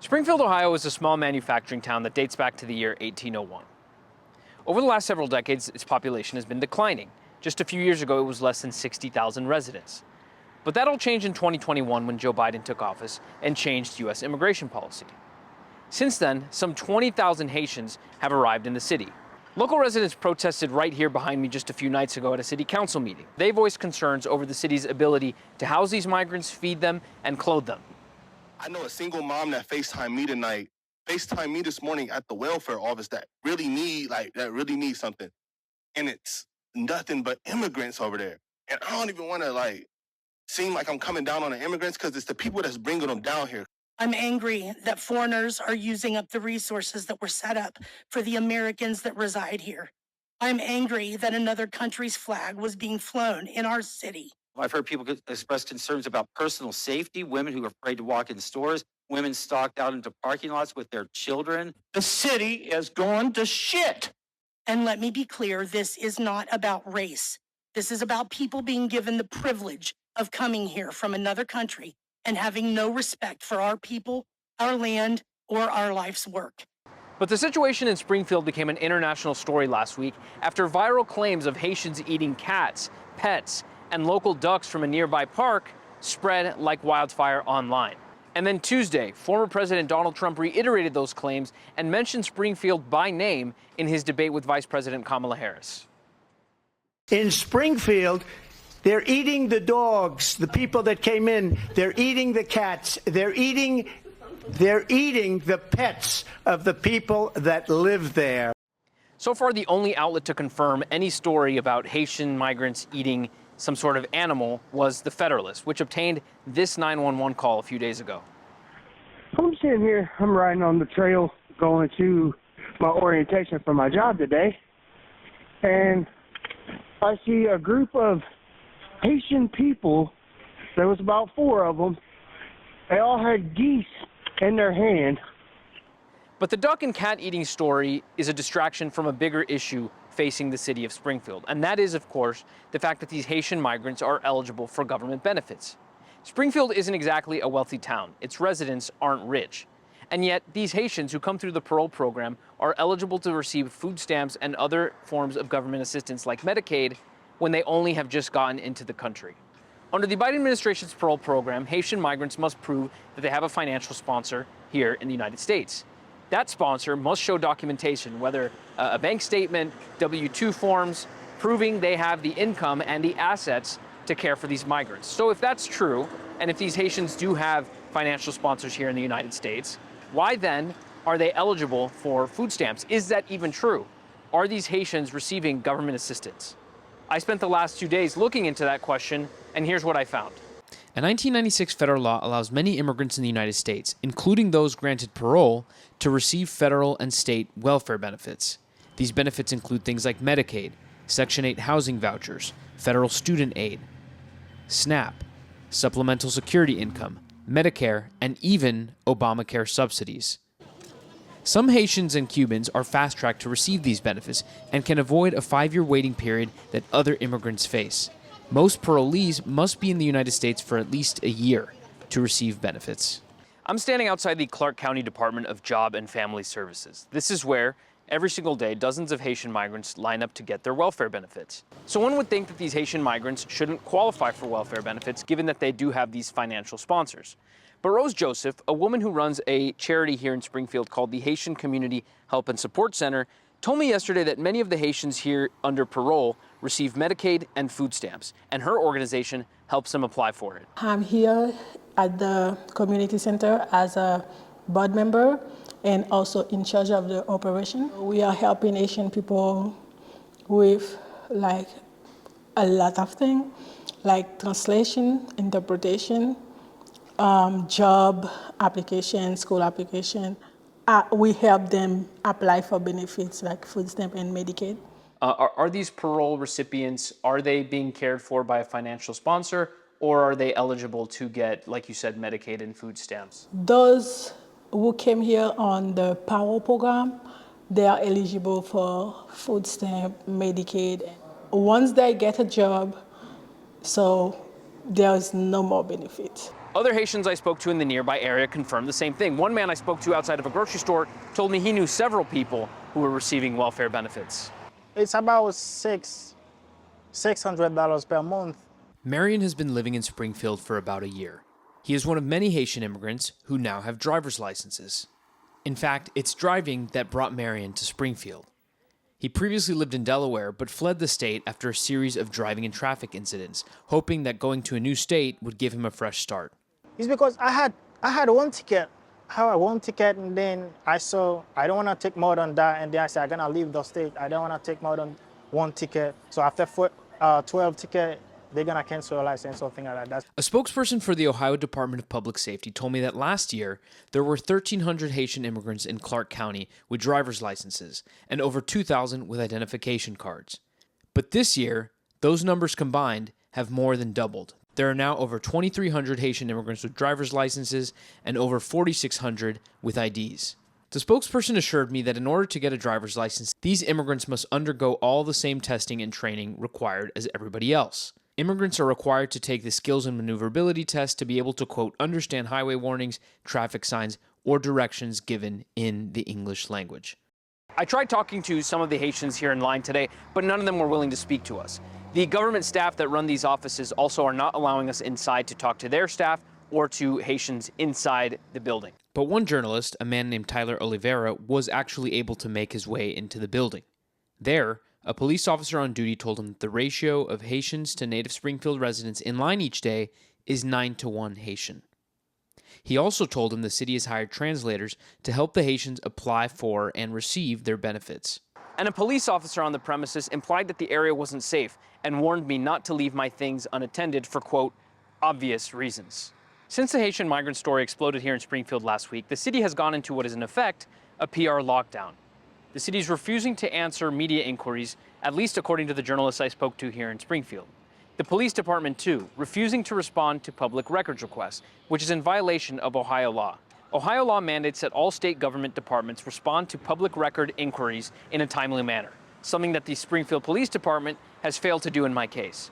Springfield, Ohio is a small manufacturing town that dates back to the year 1801. Over the last several decades, its population has been declining. Just a few years ago, it was less than 60,000 residents. But that all changed in 2021 when Joe Biden took office and changed U.S. immigration policy. Since then, some 20,000 Haitians have arrived in the city. Local residents protested right here behind me just a few nights ago at a city council meeting. They voiced concerns over the city's ability to house these migrants, feed them, and clothe them. I know a single mom that FaceTimed me tonight, FaceTimed me this morning at the welfare office that really need something. And it's nothing but immigrants over there. And I don't even want to seem like I'm coming down on the immigrants because it's the people that's bringing them down here. I'm angry that foreigners are using up the resources that were set up for the Americans that reside here. I'm angry that another country's flag was being flown in our city. I've heard people express concerns about personal safety, women who are afraid to walk in stores, women stalked out into parking lots with their children. The city is going to shit. And let me be clear, this is not about race. This is about people being given the privilege of coming here from another country and having no respect for our people, our land, or our life's work. But the situation in Springfield became an international story last week after viral claims of Haitians eating cats, pets, and local ducks from a nearby park spread like wildfire online. And then Tuesday, former President Donald Trump reiterated those claims and mentioned Springfield by name in his debate with Vice President Kamala Harris. In Springfield, they're eating the dogs, the people that came in. They're eating the cats. They're eating the pets of the people that live there. So far, the only outlet to confirm any story about Haitian migrants eating some sort of animal was the Federalist, which obtained this 911 call a few days ago. I'm sitting here, I'm riding on the trail going to my orientation for my job today, and I see a group of Haitian people. There was about 4 of them. They all had geese in their hand. But the duck and cat eating story is a distraction from a bigger issue facing the city of Springfield. And that is, of course, the fact that these Haitian migrants are eligible for government benefits. Springfield isn't exactly a wealthy town. Its residents aren't rich. And yet, these Haitians who come through the parole program are eligible to receive food stamps and other forms of government assistance like Medicaid when they only have just gotten into the country. Under the Biden administration's parole program, Haitian migrants must prove that they have a financial sponsor here in the United States. That sponsor must show documentation, whether a bank statement, W-2 forms, proving they have the income and the assets to care for these migrants. So if that's true, and if these Haitians do have financial sponsors here in the United States, why then are they eligible for food stamps? Is that even true? Are these Haitians receiving government assistance? I spent the last 2 days looking into that question, and here's what I found. A 1996 federal law allows many immigrants in the United States, including those granted parole, to receive federal and state welfare benefits. These benefits include things like Medicaid, Section 8 housing vouchers, federal student aid, SNAP, supplemental security income, Medicare, and even Obamacare subsidies. Some Haitians and Cubans are fast-tracked to receive these benefits and can avoid a 5-year waiting period that other immigrants face. Most parolees must be in the United States for at least a year to receive benefits. I'm standing outside the Clark County Department of Job and Family Services. This is where, every single day, dozens of Haitian migrants line up to get their welfare benefits. So one would think that these Haitian migrants shouldn't qualify for welfare benefits, given that they do have these financial sponsors. But Rose Joseph, a woman who runs a charity here in Springfield called the Haitian Community Help and Support Center, told me yesterday that many of the Haitians here under parole receive Medicaid and food stamps, and her organization helps them apply for it. I'm here at the community center as a board member and also in charge of the operation. We are helping Haitian people with a lot of things, like translation, interpretation, job application, school application. We help them apply for benefits like food stamp and Medicaid. Are these parole recipients, are they being cared for by a financial sponsor, or are they eligible to get, like you said, Medicaid and food stamps? Those who came here on the parole program, they are eligible for food stamp, Medicaid. Once they get a job, so there's no more benefits. Other Haitians I spoke to in the nearby area confirmed the same thing. One man I spoke to outside of a grocery store told me he knew several people who were receiving welfare benefits. It's about $600 per month. Marion has been living in Springfield for about a year. He is one of many Haitian immigrants who now have driver's licenses. In fact, it's driving that brought Marion to Springfield. He previously lived in Delaware, but fled the state after a series of driving and traffic incidents, hoping that going to a new state would give him a fresh start. It's because I had one ticket. I had one ticket, and then I saw I don't want to take more than that, and then I said I'm gonna leave the state. I don't want to take more than one ticket. So after 12 tickets, they're gonna cancel a license or something like that. A spokesperson for the Ohio Department of Public Safety told me that last year there were 1,300 Haitian immigrants in Clark County with driver's licenses and over 2,000 with identification cards. But this year, those numbers combined have more than doubled. There are now over 2,300 Haitian immigrants with driver's licenses and over 4,600 with IDs. The spokesperson assured me that in order to get a driver's license, these immigrants must undergo all the same testing and training required as everybody else. Immigrants are required to take the skills and maneuverability test to be able to, quote, understand highway warnings, traffic signs, or directions given in the English language. I tried talking to some of the Haitians here in line today, but none of them were willing to speak to us. The government staff that run these offices also are not allowing us inside to talk to their staff or to Haitians inside the building. But one journalist, a man named Tyler Oliveira, was actually able to make his way into the building. There, a police officer on duty told him that the ratio of Haitians to native Springfield residents in line each day is 9-to-1 Haitian. He also told him the city has hired translators to help the Haitians apply for and receive their benefits. And a police officer on the premises implied that the area wasn't safe and warned me not to leave my things unattended for, quote, obvious reasons. Since the Haitian migrant story exploded here in Springfield last week, the city has gone into what is in effect a PR lockdown. The city is refusing to answer media inquiries, at least according to the journalists I spoke to here in Springfield. The police department, too, refusing to respond to public records requests, which is in violation of Ohio law. Ohio law mandates that all state government departments respond to public record inquiries in a timely manner, something that the Springfield Police Department has failed to do in my case.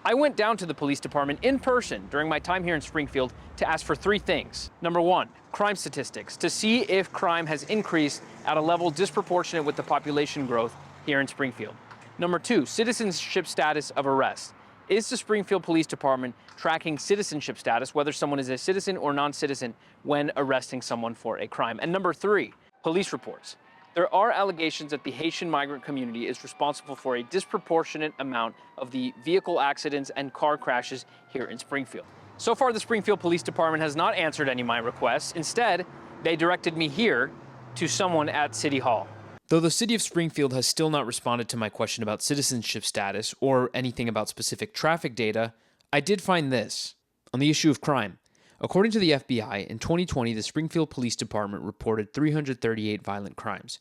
I went down to the police department in person during my time here in Springfield to ask for three things. Number one, crime statistics, to see if crime has increased at a level disproportionate with the population growth here in Springfield. Number two, citizenship status of arrest. Is the Springfield Police Department tracking citizenship status, whether someone is a citizen or non-citizen, when arresting someone for a crime? And number three, police reports. There are allegations that the Haitian migrant community is responsible for a disproportionate amount of the vehicle accidents and car crashes here in Springfield. So far, the Springfield Police Department has not answered any of my requests. Instead, they directed me here to someone at City Hall. Though the city of Springfield has still not responded to my question about citizenship status or anything about specific traffic data, I did find this on the issue of crime. According to the FBI, in 2020, the Springfield Police Department reported 338 violent crimes.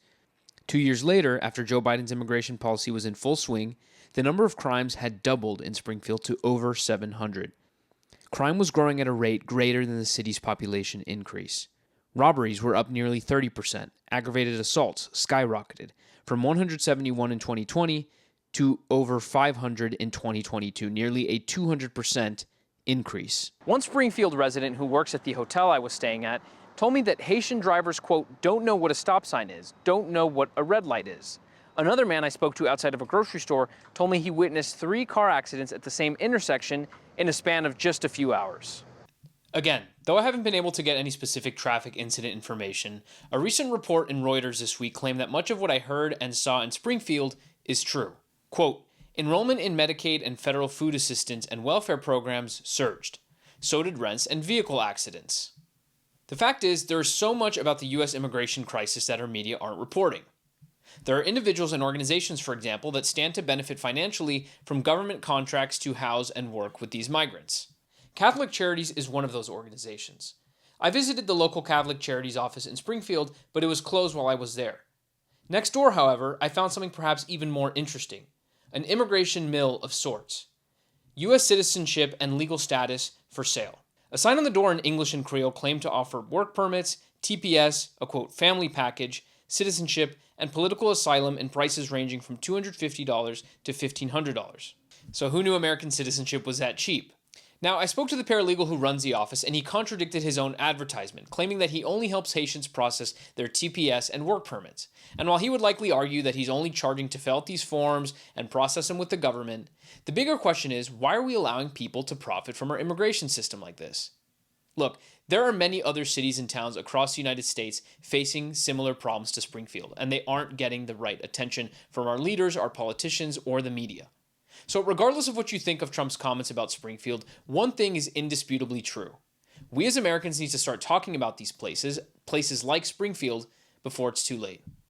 2 years later, after Joe Biden's immigration policy was in full swing, the number of crimes had doubled in Springfield to over 700. Crime was growing at a rate greater than the city's population increase. Robberies were up nearly 30%. Aggravated assaults skyrocketed from 171 in 2020 to over 500 in 2022, nearly a 200% increase. One Springfield resident who works at the hotel I was staying at told me that Haitian drivers, quote, don't know what a stop sign is, don't know what a red light is. Another man I spoke to outside of a grocery store told me he witnessed 3 car accidents at the same intersection in a span of just a few hours. Again, though I haven't been able to get any specific traffic incident information, a recent report in Reuters this week claimed that much of what I heard and saw in Springfield is true. Quote, enrollment in Medicaid and federal food assistance and welfare programs surged. So did rents and vehicle accidents. The fact is, there is so much about the U.S. immigration crisis that our media aren't reporting. There are individuals and organizations, for example, that stand to benefit financially from government contracts to house and work with these migrants. Catholic Charities is one of those organizations. I visited the local Catholic Charities office in Springfield, but it was closed while I was there. Next door, however, I found something perhaps even more interesting, an immigration mill of sorts. U.S. citizenship and legal status for sale. A sign on the door in English and Creole claimed to offer work permits, TPS, a quote, family package, citizenship, and political asylum in prices ranging from $250 to $1,500. So who knew American citizenship was that cheap? Now, I spoke to the paralegal who runs the office, and he contradicted his own advertisement, claiming that he only helps Haitians process their TPS and work permits. And while he would likely argue that he's only charging to fill out these forms and process them with the government, the bigger question is, why are we allowing people to profit from our immigration system like this? Look, there are many other cities and towns across the United States facing similar problems to Springfield, and they aren't getting the right attention from our leaders, our politicians, or the media. So regardless of what you think of Trump's comments about Springfield, one thing is indisputably true. We as Americans need to start talking about these places like Springfield, before it's too late.